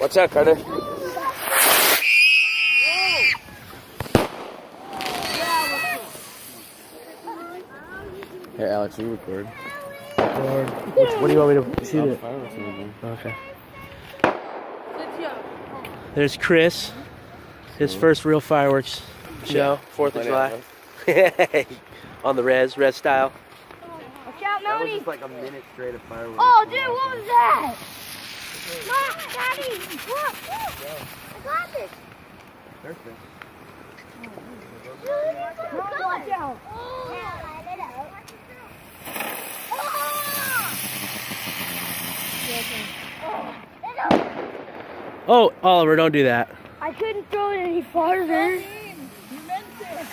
What's up, Carter? Here, Alex, you record. What do you want me to shoot it? Okay. There's Chris. His first real fireworks show, 4th of July. On the res style. Watch out, That was Melanie. just like a minute straight of fireworks. Oh, dude, what was that? Mom, Daddy, look. I got this. Perfect. Watch out. Oh, Oliver, don't do that. I couldn't throw it any farther. You meant it.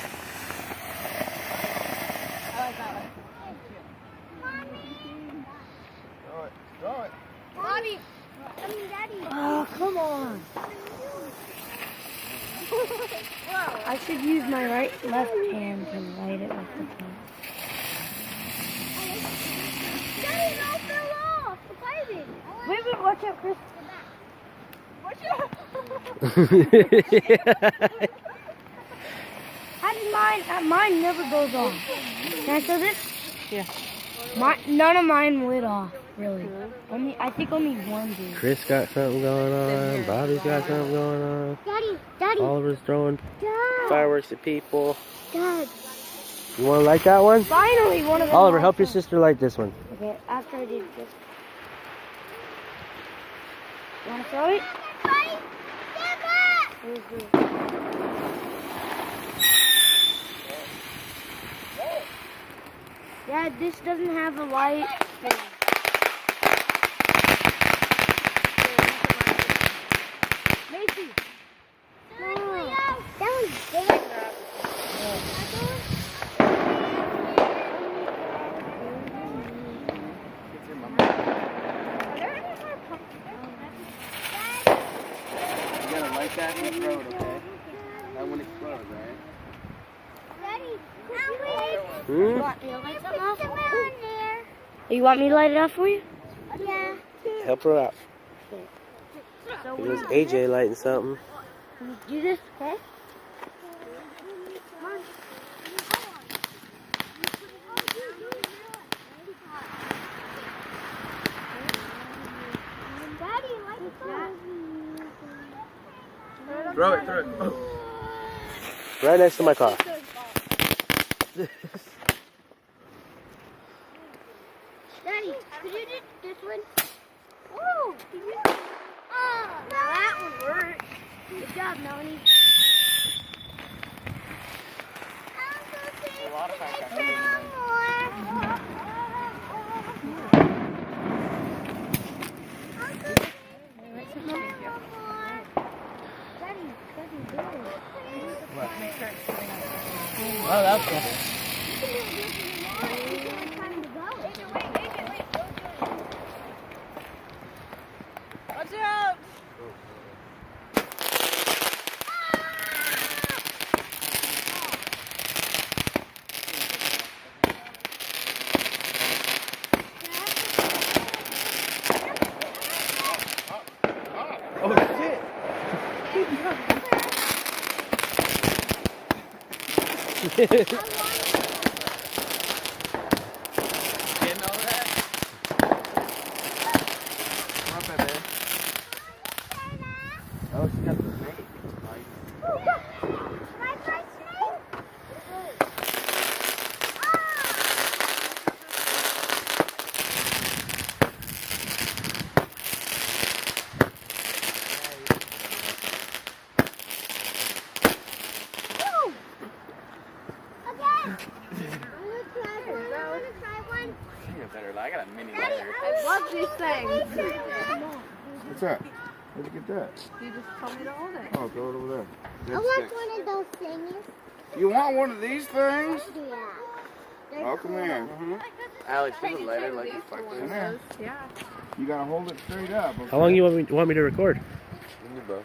I like that one. Throw it. Mommy. Daddy. Oh, come on. I should use my left hand to light it with the phone. Daddy, it all fell off. Wait, watch out, Chris. Watch out. How did mine never goes off. Can I show this? Yeah. None of mine lit off, really. I think only one did. Chris got something going on. Bobby's got something going on. Daddy. Oliver's throwing Dad. fireworks at people. Dad. You want to light that one? Finally, one of them. Oliver, help your sister light this one. Okay, after I did this. You want to throw it? Yeah, this doesn't have a light. Macy. No. That one's big. You gotta light that and throw it, okay? That won't explode, right? You want me to light something off? You want me to light it off for you? Yeah. Help her out. So It was AJ lighting something. do this, okay? Daddy, light it up. Throw it. Oh. Right next to my car. Daddy, could you do this one? Woo! Oh, that one worked. Good job, Melanie. A lot of Oh, that's good. Watch out. Oh, shit. Getting all that? Come on, baby. Oh, she got the snake. I got a mini lighter. I love these things. What's that? Where'd you get that? You just told me to hold it. Oh, throw it over there. I want one of those things. You want one of these things? Yeah. Oh, come here. Alex, there's a lighter like you fucked in there. Yeah. You gotta hold it straight up. Okay? How long you want me to record? Uncle!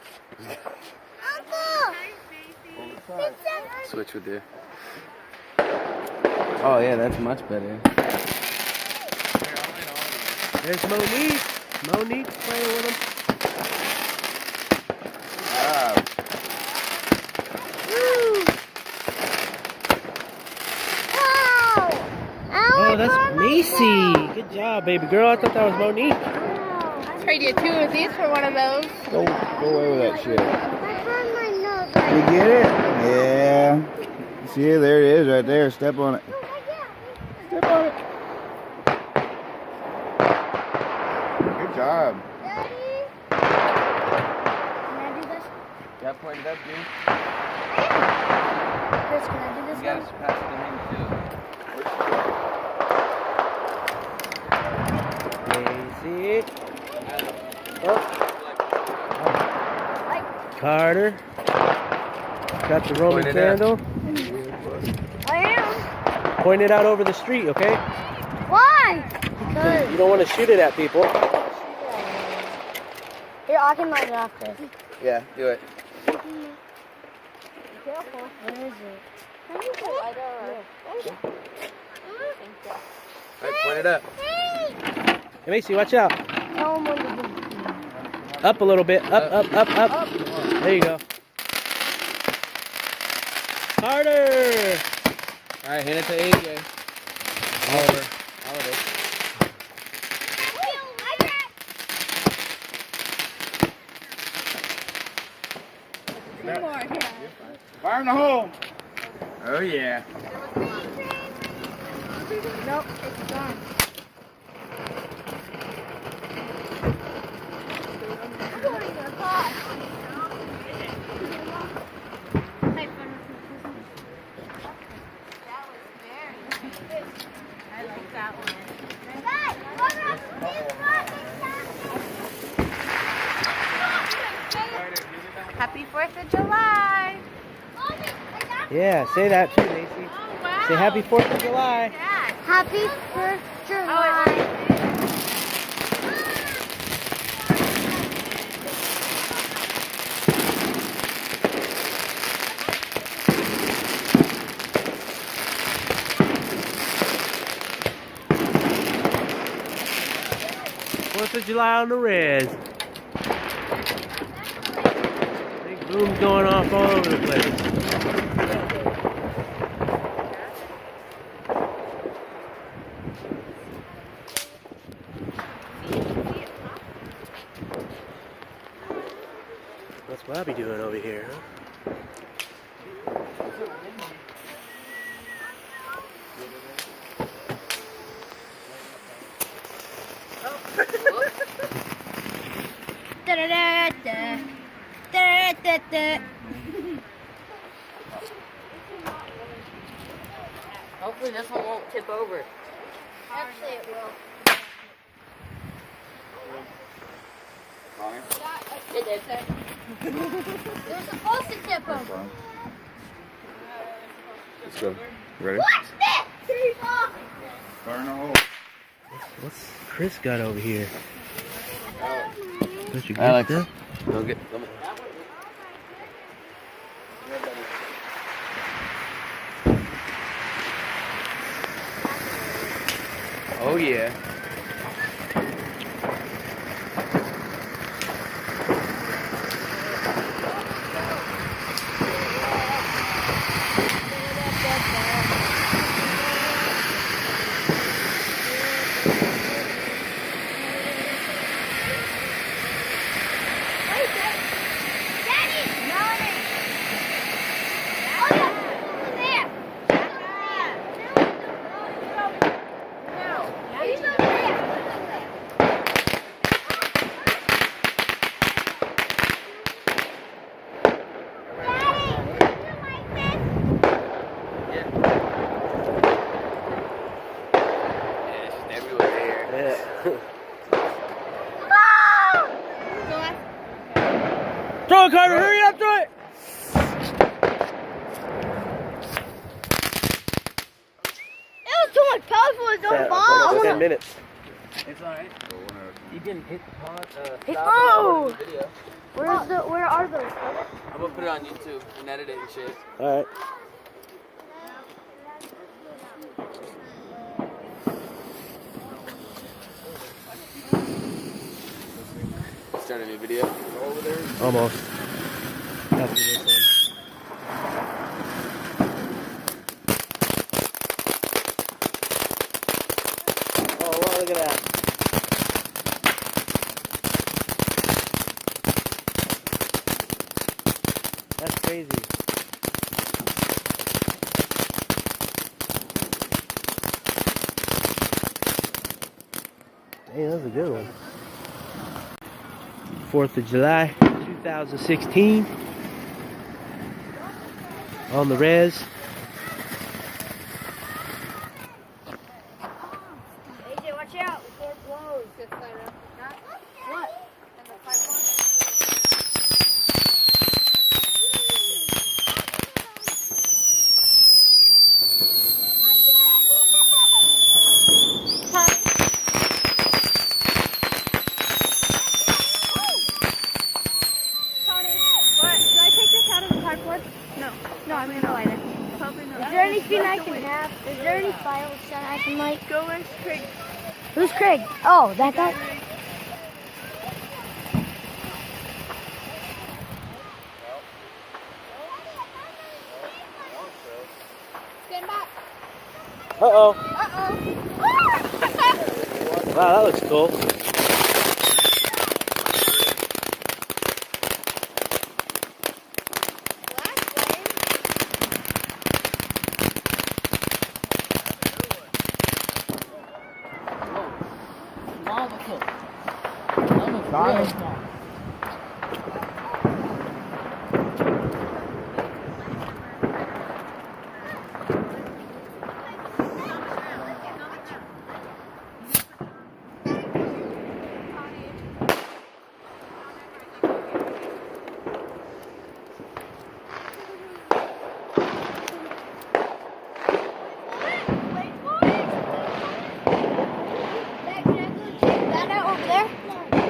Switch with you. Oh yeah, that's much better. There's Monique. Monique's playing with him. Good job, baby girl. I thought that was Monique. I'll trade you 2 of these for one of those. Go away with that shit. I burned my nose. You get it? Yeah. See, there it is right there. Step on it. Step on it. Good job. Daddy? Can I do this? Yeah, point it up, dude. Chris, can I do this You gotta one? pass it to him, too. Daisy. Oh. Carter. Got the Roman Point it candle. I am. Point it out over the street, okay? Why? Because. You don't want to shoot it at people. Here, I can light it off, Chris. Yeah, do it. Careful. Where is it? Alright, point it up. Hey, Macy, watch out. Tell him when to do it. Up a little bit. Up, up, up, up. There you go. Carter! Alright, hand it to AJ. Oliver. Fire in the hole. Oh, yeah. Nope, it's gone. Happy 4th of July. Yeah, say that too, Macy. Oh, wow. Say happy 4th of July. Dad. Happy 1st July. Fourth of July on the res. Big booms going off all over the place. What's Bobby doing over here, huh? Da-da-da-da. Da-da-da-da. Hopefully this one won't tip over. Actually, it will. It did. They're supposed to tip them. Let's go. Ready? Watch this! Fire in the hole. What's Chris got over here? Don't you get Alex. that? Go get. Oh, yeah. Throw it, Carter! Hurry up, throw it! It was too much power for his own ball. 10 minutes. It's alright. You can hit pause. Oh! Stop video. Where are those? I'm gonna put it on YouTube and edit it and shit. Alright. Start a new video. Over there. Almost. After this one. Oh, wow, look at that. crazy. Hey, that was a good one. 4th of July, 2016. On the res. AJ, watch out before it blows. What? And the firework. What? Should I take this out of the cardboard? No. No, I'm gonna light it. Probably not. Is there anything I can have? Is there any fireworks that I can light? Go with Craig. Who's Craig? Oh, that guy? Stand back. Uh-oh. Uh-oh. Wow, that looks cool.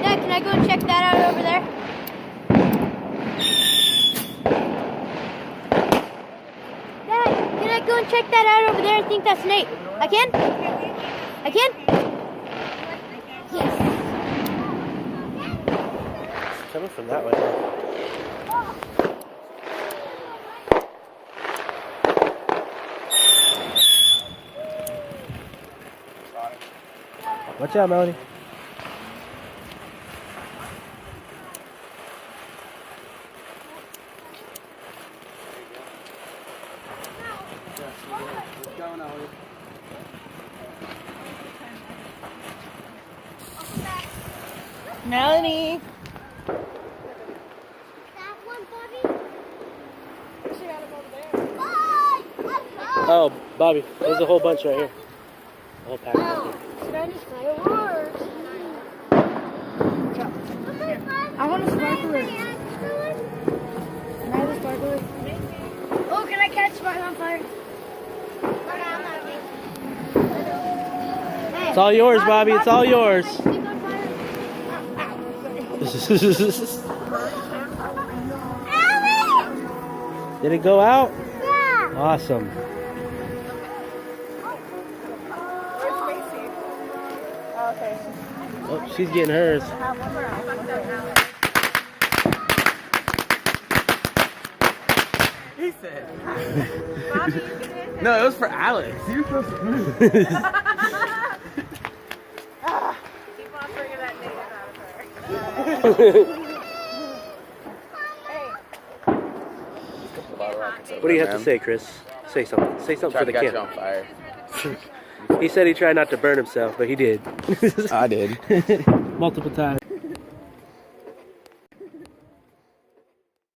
Dad, can I go check that out over there? Dad, can I go and check that out over there? I think that's Nate. I can? I can? Yes. It's coming from that way. Watch out, Melanie. What's going on? Melanie. That one, Bobby? Oh, Bobby, there's a whole bunch right here. A whole pack right here. Spanish fireworks. I want a sparkler. Can I have a sparkler? Oh, can I catch mine on fire? It's all yours, Bobby. It's all yours. Did it go out? Yeah. Awesome. Okay. Oh, she's getting hers. He said. No, it was for Alex. You were supposed to. Keep on bringing that name out of her. What do you have to say, Chris? Say something. Say something for the Tried to catch you camera. on fire. He said he tried not to burn himself, but he did. I did. Multiple times.